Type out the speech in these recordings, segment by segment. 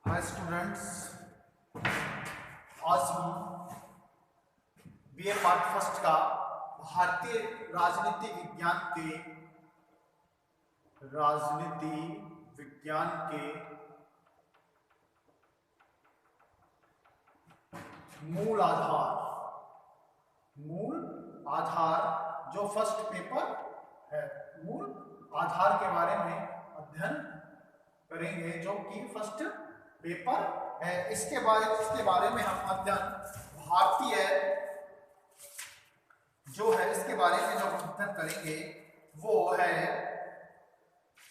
Hi students, आज हम BA part first का भारतीय राजनीति विज्ञान के मूल आधार जो फर्स्ट पेपर है, मूल आधार के बारे में अध्ययन करेंगे, जो कि फर्स्ट पेपर है। इसके बारे में हम अध्ययन भारतीय जो है, इसके बारे में जो अध्ययन करेंगे वो है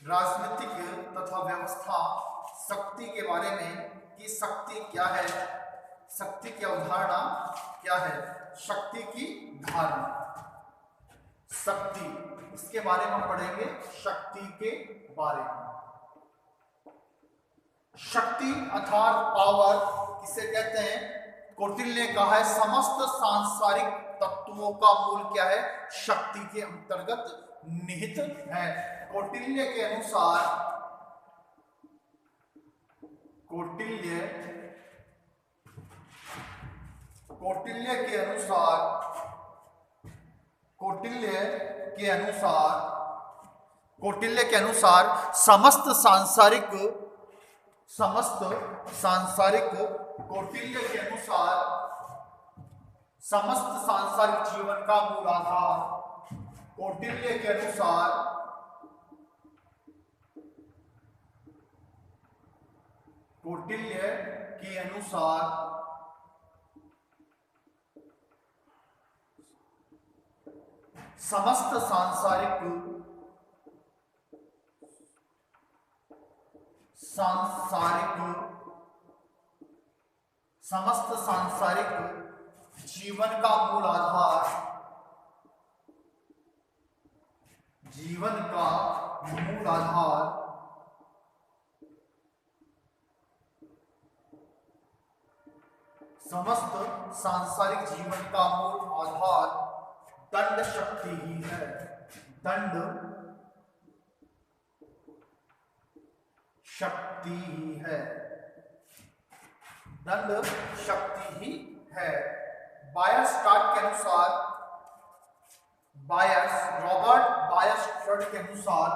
राजनीतिक तथा व्यवस्था शक्ति के बारे में, कि शक्ति क्या है, शक्ति की अवधारणा क्या है, शक्ति की धारणा, शक्ति, इसके बारे में हम पढ़ेंगे। शक्ति के बारे में, शक्ति अर्थात पावर किसे कहते हैं? कौटिल्य ने कहा है समस्त सांसारिक तत्वों का मूल क्या है? शक्ति के अंतर्गत निहित है। कौटिल्य के अनुसार समस्त सांसारिक जीवन का मूल आधार, कौटिल्य के अनुसार समस्त सांसारिक जीवन का मूल आधार, समस्त सांसारिक जीवन का मूल आधार दंड शक्ति ही है। दंड शक्ति ही है। बायरस्टाड के अनुसार, रॉबर्ट बायरस्टाड के अनुसार,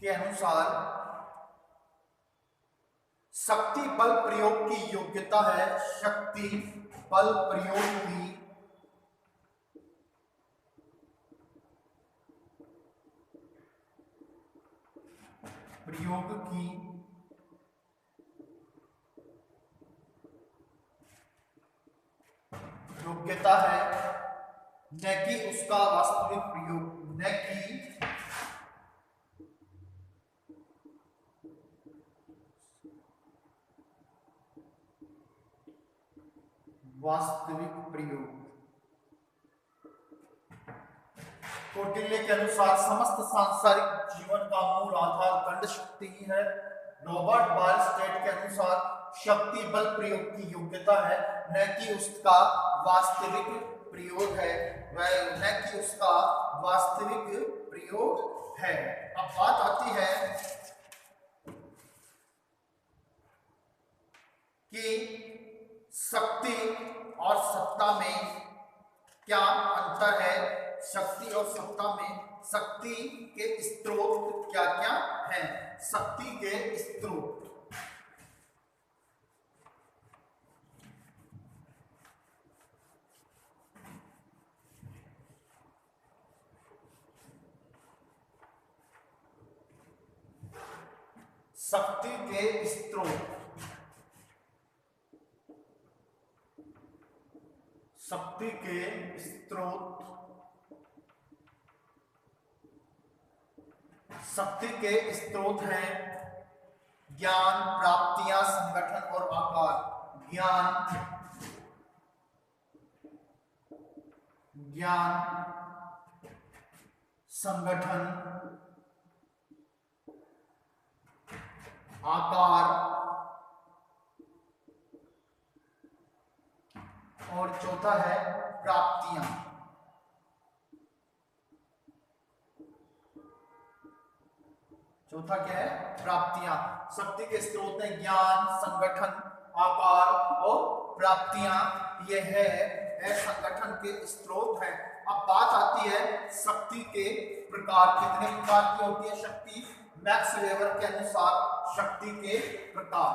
के अनुसार शक्ति बल प्रयोग की योग्यता है। शक्ति बल प्रयोग की योग्यता है, न कि उसका वास्तविक प्रयोग, वास्तविक प्रयोग। कौटिल्य के अनुसार समस्त सांसारिक जीवन का मूल आधार दंड शक्ति ही है। रॉबर्ट बायरस्टाड के अनुसार शक्ति बल प्रयोग की योग्यता है, न कि उसका वास्तविक प्रयोग है, अब बात आती है कि शक्ति और सत्ता में क्या अंतर है। शक्ति और सत्ता में शक्ति के स्रोत क्या क्या हैं? शक्ति के स्रोत, शक्ति के स्रोत हैं ज्ञान, प्राप्तियां, संगठन और आकार। ज्ञान, संगठन आकार और चौथा है प्राप्तियां। चौथा क्या है? प्राप्तियां। शक्ति के स्रोत हैं ज्ञान, संगठन, आकार और प्राप्तियां। यह है संगठन के स्रोत हैं। अब बात आती है शक्ति के प्रकार। कितने प्रकार की होती है शक्ति? मैक्स वेबर के अनुसार शक्ति के प्रकार,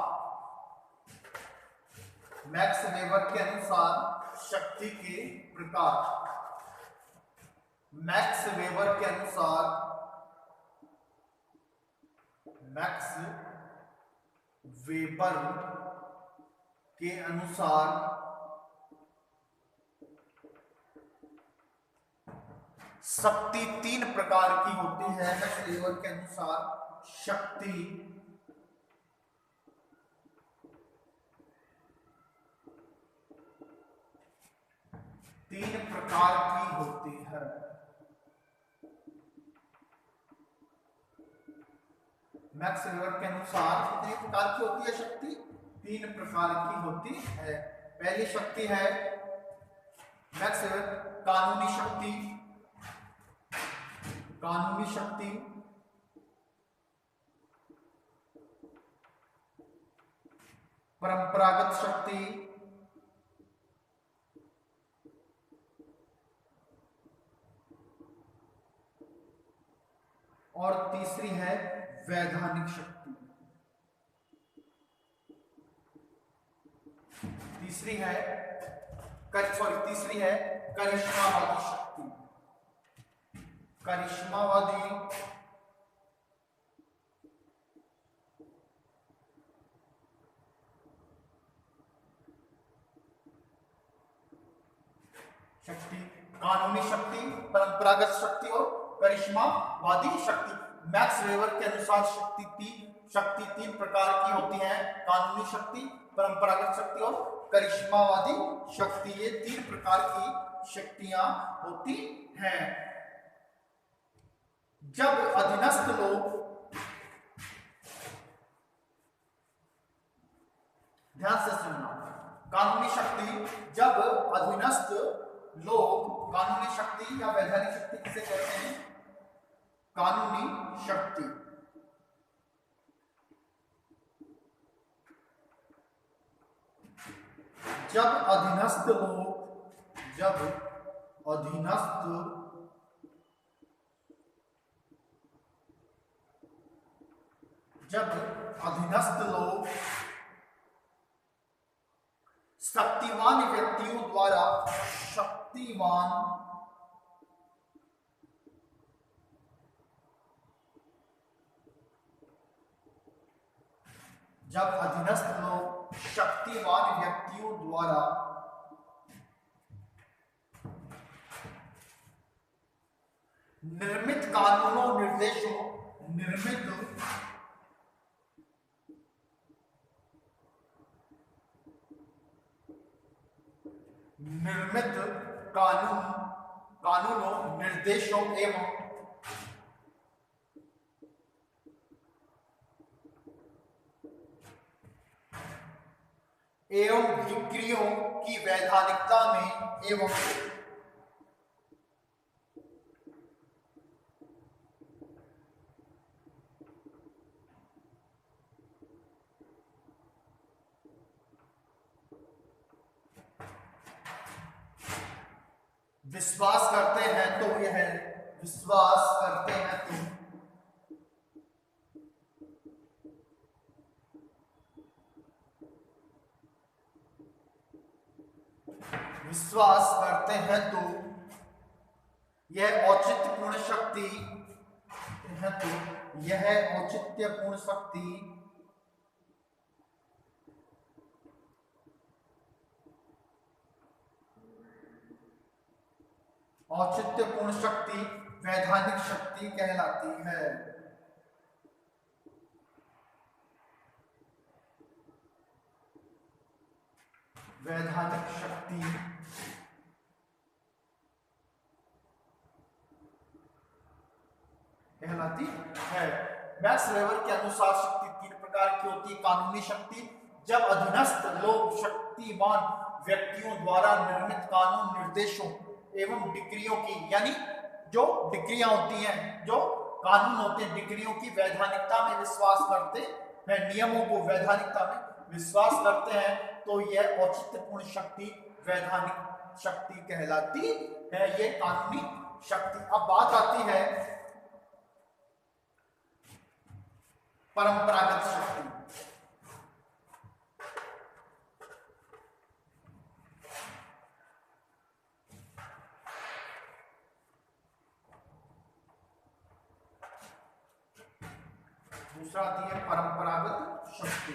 मैक्स वेबर के अनुसार शक्ति के प्रकार, मैक्स वेबर के अनुसार, मैक्स वेबर के अनुसार शक्ति तीन प्रकार की होती है। मैक्स वेबर के अनुसार शक्ति तीन प्रकार की होती है। मैक्स वेबर के अनुसार कितने प्रकार की होती है शक्ति? तीन प्रकार की होती है। पहली शक्ति है मैक्स वेबर कानूनी शक्ति, कानूनी शक्ति, परंपरागत शक्ति, और तीसरी है वैधानिक शक्ति। तीसरी है करिश्मावादी शक्ति। करिश्मावादी शक्ति, कानूनी शक्ति, परंपरागत शक्ति और करिश्मावादी शक्ति। मैक्स वेबर के अनुसार शक्ति तीन प्रकार की होती है। कानूनी शक्ति, परंपरागत शक्ति और करिश्मावादी शक्ति। ये तीन प्रकार की शक्तियां होती हैं। जब अधीनस्थ लोग, ध्यान से सुनना, कानूनी शक्ति, जब अधीनस्थ लोग, कानूनी शक्ति या वैधानिक शक्ति किसे कहते हैं? कानूनी शक्ति। जब अधीनस्थ लोग शक्तिवान व्यक्तियों द्वारा जब अधीनस्थ लोग शक्तिवान व्यक्तियों द्वारा निर्मित कानूनों, निर्देशों, निर्मित कानूनों, निर्देशों एवं विक्रियों की वैधानिकता में एवं विश्वास करते हैं तो विश्वास करते हैं तो यह औचित्यपूर्ण शक्ति वैधानिक शक्ति कहलाती है। वैधानिक शक्ति कहलाती है। मैक्स वेबर के अनुसार शक्ति तीन प्रकार प्रकार की होती है कानूनी शक्ति, जब अधीनस्थ लोग शक्तिमान व्यक्तियों द्वारा निर्मित कानून, निर्देशों एवं डिक्रियों की, यानी जो डिक्रियां होती हैं, जो कानून होते हैं, डिक्रियों की वैधानिकता में विश्वास करते हैं, नियमों को वैधानिकता में विश्वास करते हैं, तो यह औचित्यपूर्ण शक्ति वैधानिक शक्ति कहलाती है, ये कानूनी शक्ति। अब बात आती है परंपरागत शक्ति। दूसरा आती है परंपरागत शक्ति।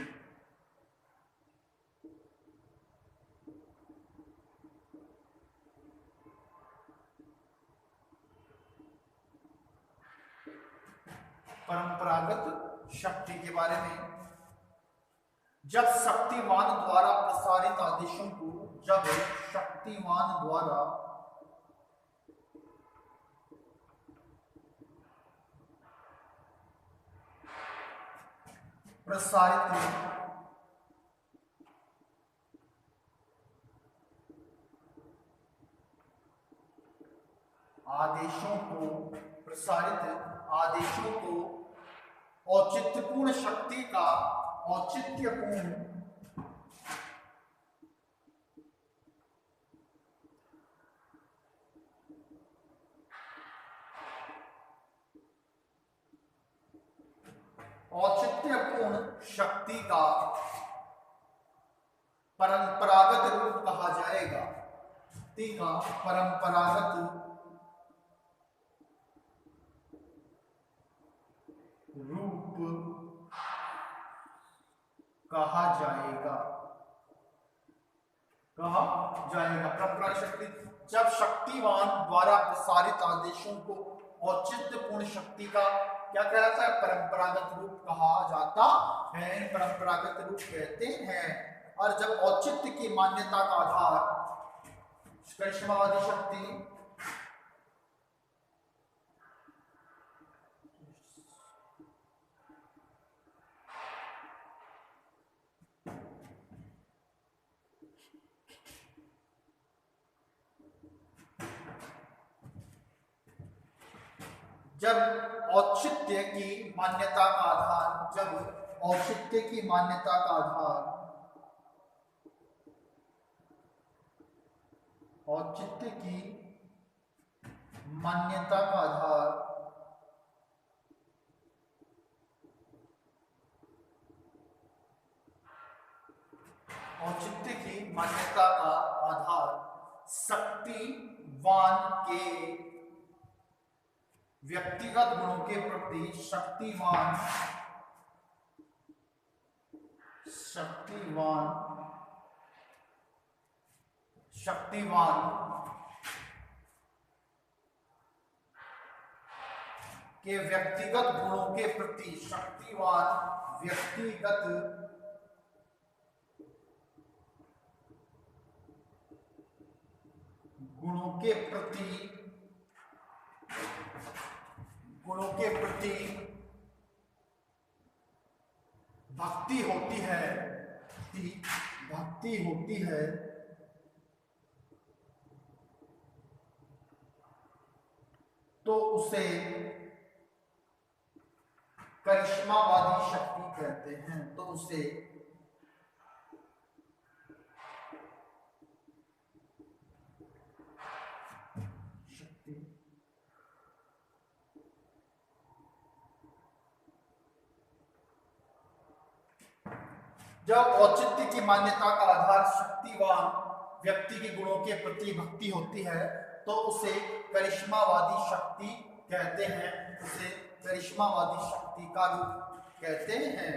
परंपरागत शक्ति के बारे में, जब शक्तिमान द्वारा प्रसारित आदेशों को, जब शक्तिमान द्वारा प्रसारित आदेशों को, प्रसारित आदेशों को औचित्यपूर्ण शक्ति का, औचित्यपूर्ण औचित्यपूर्ण शक्ति का परंपरागत रूप कहा जाएगा। शक्ति का परंपरागत रूप कहा जाएगा, कहा जाएगा। परंपरागत शक्ति, जब शक्तिवान द्वारा प्रसारित आदेशों को औचित्यपूर्ण शक्ति का क्या कहलाता है, परंपरागत रूप कहा जाता है, परंपरागत रूप कहते हैं। और जब औचित्य की मान्यता का आधार करिश्मावादी शक्ति, जब औचित्य की मान्यता का आधार, जब औचित्य की मान्यता का आधार, औचित्य की मान्यता का आधार औचित्य की मान्यता का आधार शक्तिवान के व्यक्तिगत गुणों के प्रति, शक्तिवान के व्यक्तिगत गुणों के प्रति, शक्तिवान व्यक्तिगत गुणों के प्रति भक्ति होती है, भक्ति होती है, तो उसे करिश्मावादी शक्ति कहते हैं, तो उसे जब औचित्य की मान्यता का आधार शक्तिवान व्यक्ति के गुणों के प्रति भक्ति होती है, तो उसे करिश्मावादी शक्ति कहते हैं, उसे करिश्मावादी शक्ति का रूप कहते हैं।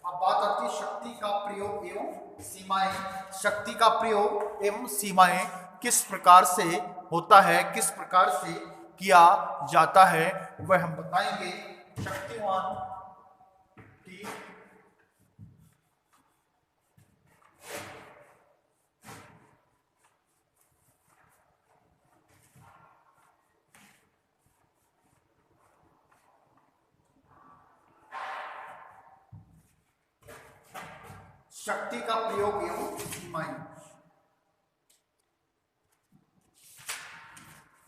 अब बात आती है शक्ति का प्रयोग एवं सीमाएं। शक्ति का प्रयोग एवं सीमाएं किस प्रकार से होता है, किस प्रकार से किया जाता है, वह हम बताएंगे। शक्तिवान की शक्ति का प्रयोग एवं सीमाएं।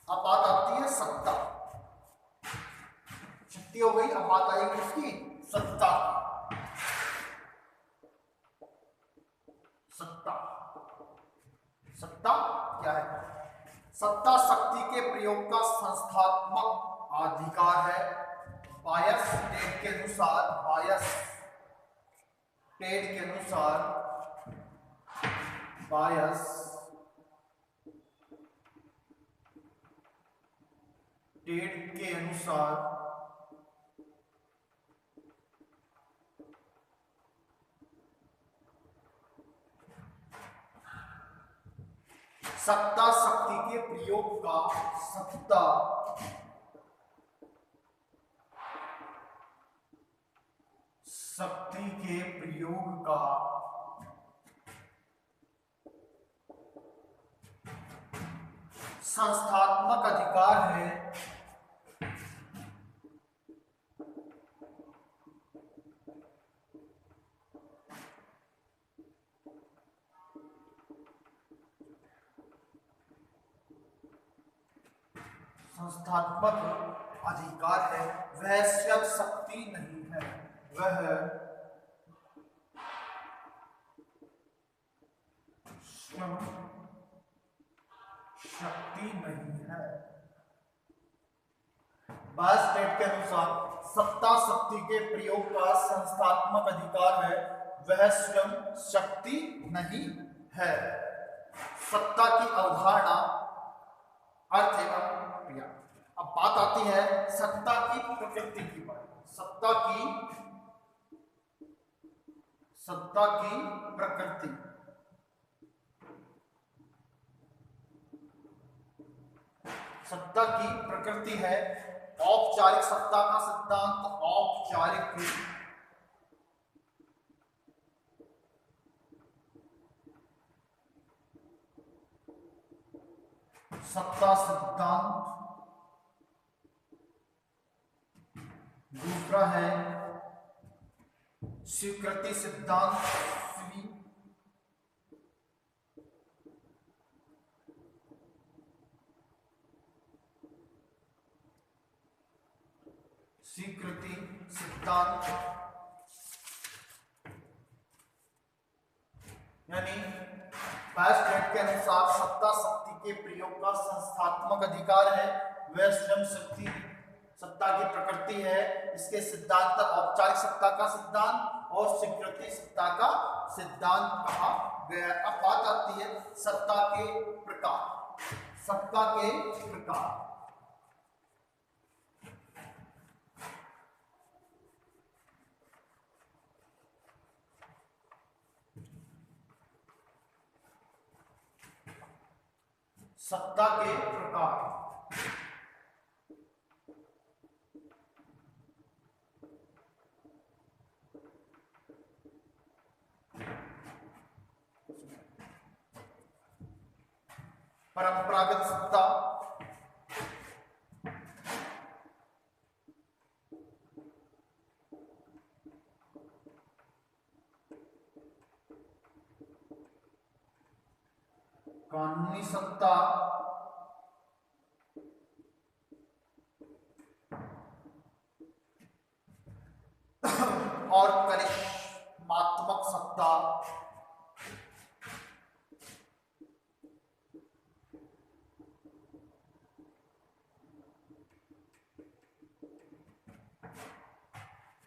अब बात आती है सत्ता। शक्ति हो गई, अब बात आएगी उसकी सत्ता। सत्ता, सत्ता क्या है? सत्ता शक्ति के प्रयोग का संस्थात्मक अधिकार है। बायस टेड के अनुसार, बायस टेड के अनुसार, बायस टेड के अनुसार सत्ता शक्ति के प्रयोग का, सत्ता शक्ति के प्रयोग का संस्थात्मक अधिकार है। संस्थात्मक अधिकार है, वह स्वयं शक्ति नहीं है, वह स्वयं शक्ति नहीं है। बायस टेड के अनुसार सत्ता शक्ति के प्रयोग का संस्थात्मक अधिकार है, वह स्वयं शक्ति नहीं है। सत्ता की अवधारणा, अर्थ एवं क्रिया। अब बात आती है सत्ता की प्रकृति की बात। सत्ता की प्रकृति। सत्ता की प्रकृति है औपचारिक सत्ता का सिद्धांत। औपचारिक सत्ता सिद्धांत। दूसरा है स्वीकृति सिद्धांत। स्वीकृति सिद्धांत यानी बायस टेड के अनुसार सत्ता शक्ति के प्रयोग का संस्थात्मक अधिकार है, वह स्वयं शक्ति सत्ता की प्रकृति है। इसके सिद्धांत औपचारिक सत्ता का सिद्धांत और स्वीकृति सत्ता का सिद्धांत कहा गया। अब बात आती है सत्ता के प्रकार। सत्ता के प्रकार, सत्ता के प्रकार। परंपरागत सत्ता, कानूनी सत्ता, और करिश्मात्मक सत्ता।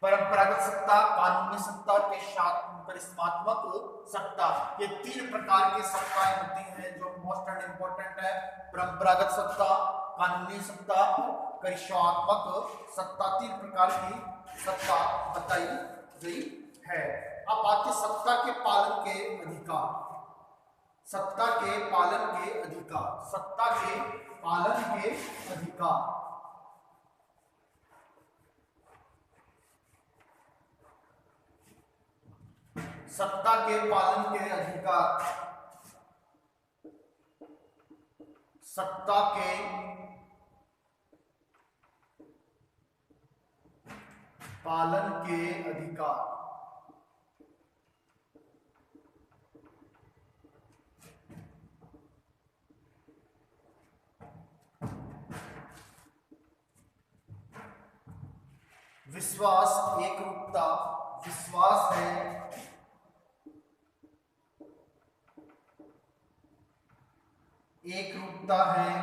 परंपरागत सत्ता, कानूनी सत्ता के साथ करिश्मात्मक सत्ता, ये तीन प्रकार की सत्ताएं होती हैं जो मोस्ट एंड इंपॉर्टेंट है। परंपरागत सत्ता, कानूनी सत्ता और करिश्मात्मक सत्ता, तीन प्रकार की सत्ता बताई गई है। अब बाकी सत्ता के पालन के अधिकार। सत्ता के पालन के अधिकार। सत्ता के पालन के अधिकार। सत्ता के पालन के अधिकार। सत्ता के पालन के अधिकार। विश्वास एकरूपता, विश्वास है एकरूपता है,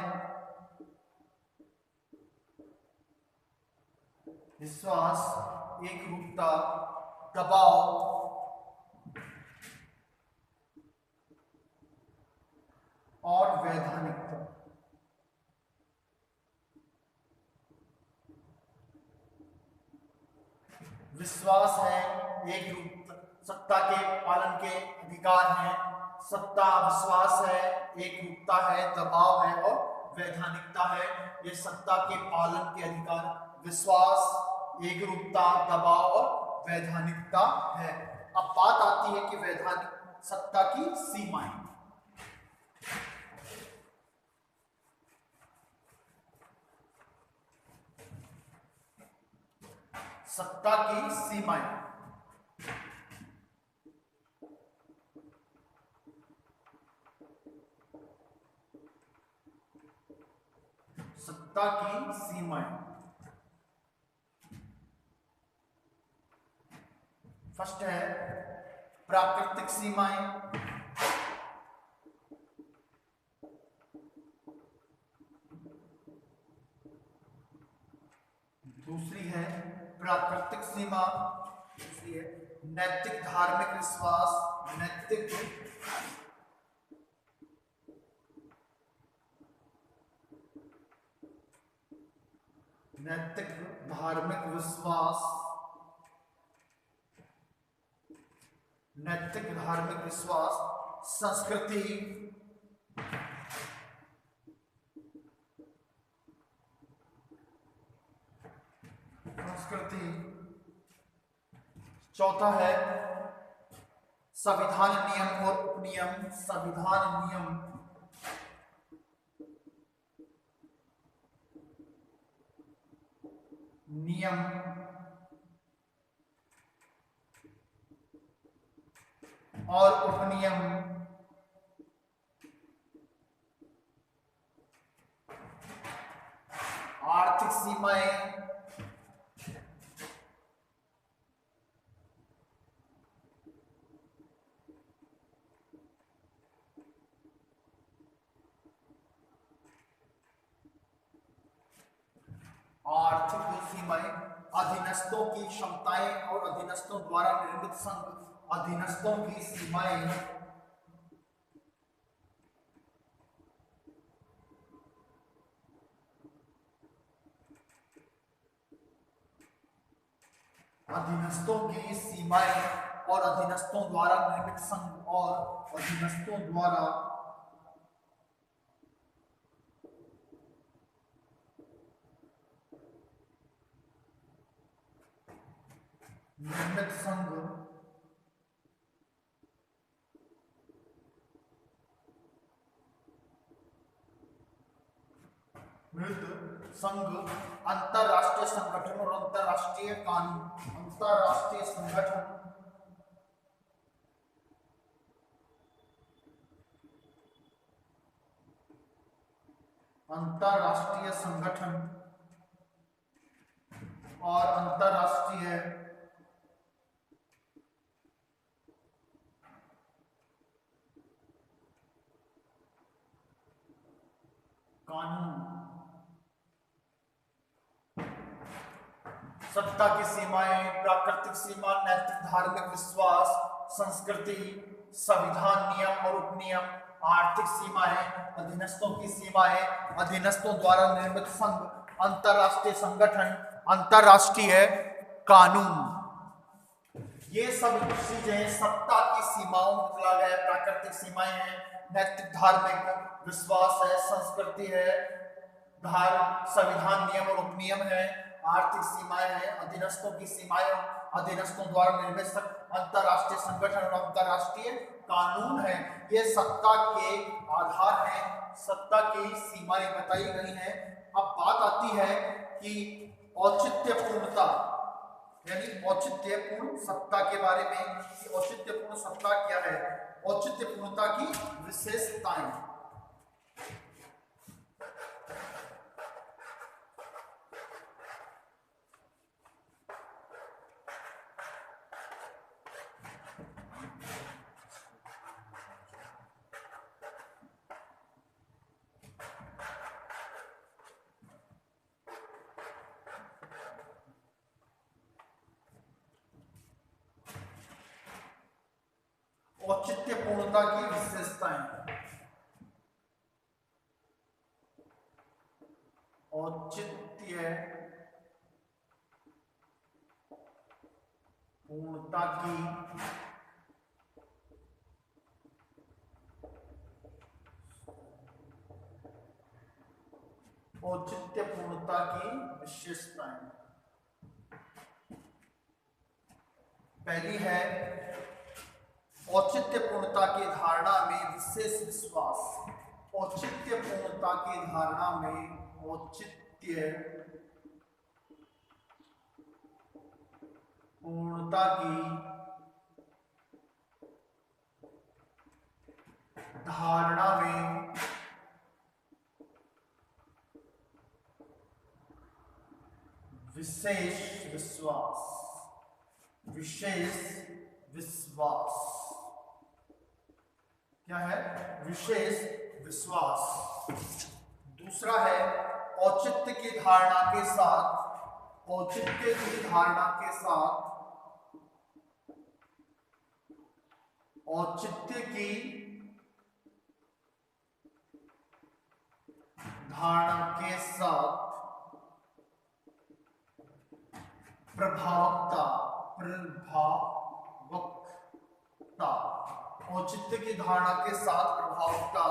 विश्वास एकरूपता, दबाव और वैधानिकता। विश्वास है एकरूपता, सत्ता के पालन के अधिकार हैं, सत्ता विश्वास है, एकरूपता है, दबाव है और वैधानिकता है। ये सत्ता के पालन के अधिकार, विश्वास, एकरूपता, दबाव और वैधानिकता है। अब बात आती है कि वैधानिक सत्ता की सीमाएं। सत्ता की सीमाएं, सत्ता की सीमाएं। फर्स्ट है प्राकृतिक सीमाएं, दूसरी है प्राकृतिक सीमा, दूसरी है नैतिक धार्मिक विश्वास, नैतिक नैतिक धार्मिक विश्वास, नैतिक धार्मिक विश्वास, संस्कृति, संस्कृति। चौथा है संविधान नियम और उपनियम, संविधान नियम, नियम और उपनियम। आर्थिक सीमाएं, आर्थिक सीमाएं, अधीनस्थों की क्षमताएं और अधीनस्थों द्वारा निर्मित संघ, अधीनस्थों की सीमाएं, अधीनस्थों की सीमाएं और अधीनस्थों द्वारा निर्मित संघ और अधीनस्थों द्वारा निर्मित संघ, संघ, अंतरराष्ट्रीय संगठन और अंतरराष्ट्रीय कानून, अंतरराष्ट्रीय संगठन, अंतरराष्ट्रीय संगठन और अंतरराष्ट्रीय कानून। सत्ता की सीमाएं, प्राकृतिक सीमा, नैतिक धार्मिक विश्वास, संस्कृति, संविधान नियम और उपनियम, आर्थिक सीमाएं, अधीनस्थों की सीमाएं, अधीनस्थों द्वारा निर्मित संघ, अंतरराष्ट्रीय संगठन, अंतरराष्ट्रीय कानून। ये सब चीजें सत्ता की सीमाओं में चला गया। प्राकृतिक सीमाएं हैं, नैतिक धार्मिक विश्वास है, संस्कृति है, संविधान नियम और उपनियम है, आर्थिक सीमाएं हैं, अधीनस्थों की सीमाएं, अधीनस्थों द्वारा निर्मित अंतरराष्ट्रीय संगठन और अंतरराष्ट्रीय कानून है। ये सत्ता के आधार हैं, सत्ता की सीमाएं बताई गई हैं। अब बात आती है कि औचित्यपूर्णता, यानी औचित्यपूर्ण सत्ता के बारे में कि औचित्यपूर्ण सत्ता क्या है, औचित्यपूर्णता की विशेषताएं। औचित्यपूर्णता की विशेषताएं। औचित्य पूर्णता की औचित्यपूर्णता की विशेषताएं। पहली है औचित्यपूर्णता की धारणा में विशेष विश्वास। औचित्यपूर्णता की धारणा में औचित्य पूर्णता की धारणा में विशेष विश्वास। विशेष विश्वास क्या है? विशेष विश्वास। दूसरा है औचित्य की धारणा के साथ, औचित्य की धारणा के साथ औचित्य की धारणा के साथ प्रभावकता। प्रभावकता, औचित्य की धारणा के साथ प्रभावकता।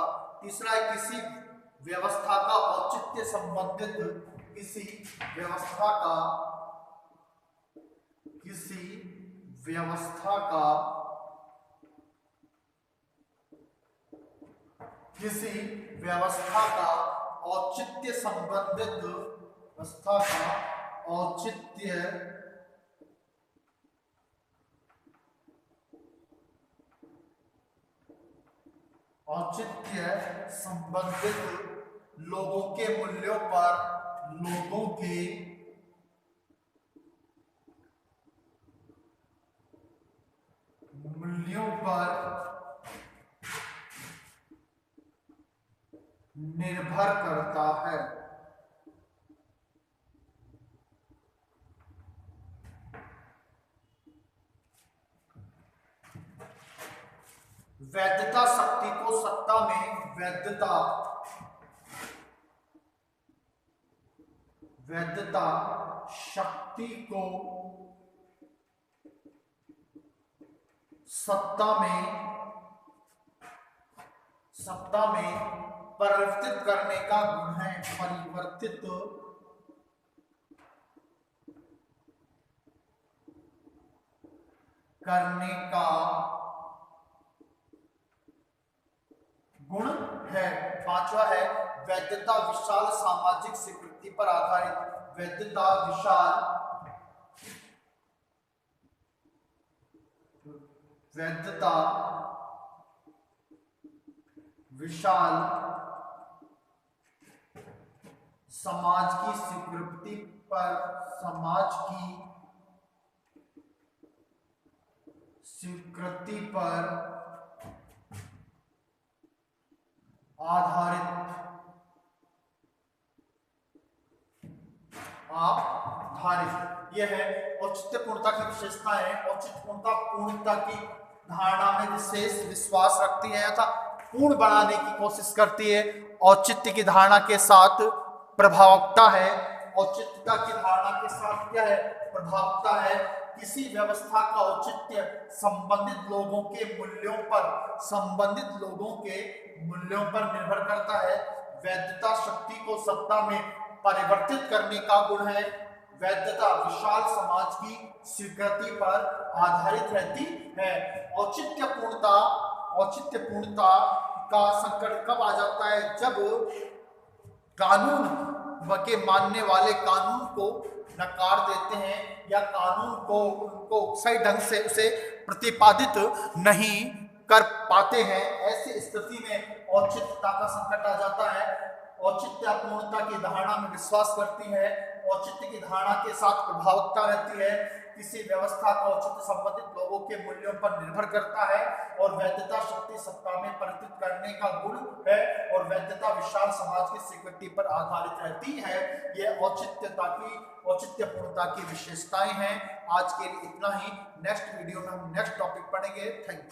तीसरा है किसी व्यवस्था का औचित्य संबंधित, किसी व्यवस्था का, किसी व्यवस्था का, किसी व्यवस्था का औचित्य संबंधित, व्यवस्था का औचित्य संबंधित लोगों के मूल्यों पर, लोगों के मूल्यों पर निर्भर करता है। वैधता शक्ति को सत्ता में, वैधता शक्ति को सत्ता में परिवर्तित करने का गुण है। परिवर्तित करने का गुण है। पांचवा है वैधता विशाल सामाजिक स्वीकृति पर आधारित। वैधता विशाल समाज की स्वीकृति पर, समाज की स्वीकृति पर आधारित यह है औचित्यपूर्णता की विशेषताएं। औचित्यपूर्णता की धारणा में विशेष विश्वास रखती है तथा पूर्ण बनाने की कोशिश करती है। औचित्य की धारणा के साथ प्रभावकता है। औचित्यता की धारणा के साथ क्या है? प्रभावकता है। किसी व्यवस्था का औचित्य संबंधित लोगों के मूल्यों पर निर्भर करता है। वैधता शक्ति को सत्ता में परिवर्तित करने का गुण है। वैधता विशाल समाज की स्वीकृति पर आधारित रहती है। औचित्यपूर्णता का संकट कब आ जाता है? जब कानून के मानने वाले कानून को नकार देते हैं या कानून को उनको सही ढंग से उसे प्रतिपादित नहीं कर पाते हैं। ऐसी स्थिति में औचित्यता का संकट आ जाता है। औचित्यपूर्णता की धारणा में विश्वास करती है। औचित्य की धारणा के साथ प्रभावकता रहती है। किसी व्यवस्था का औचित्य संबंधित लोगों के मूल्यों पर निर्भर करता है। और वैधता शक्ति सत्ता में परिवर्तित करने का गुण है। और वैधता विशाल समाज की स्वीकृति पर आधारित रहती है। यह औचित्यपूर्णता की विशेषताएं हैं। आज के लिए इतना ही। नेक्स्ट वीडियो में हम नेक्स्ट टॉपिक पढ़ेंगे। Thank you.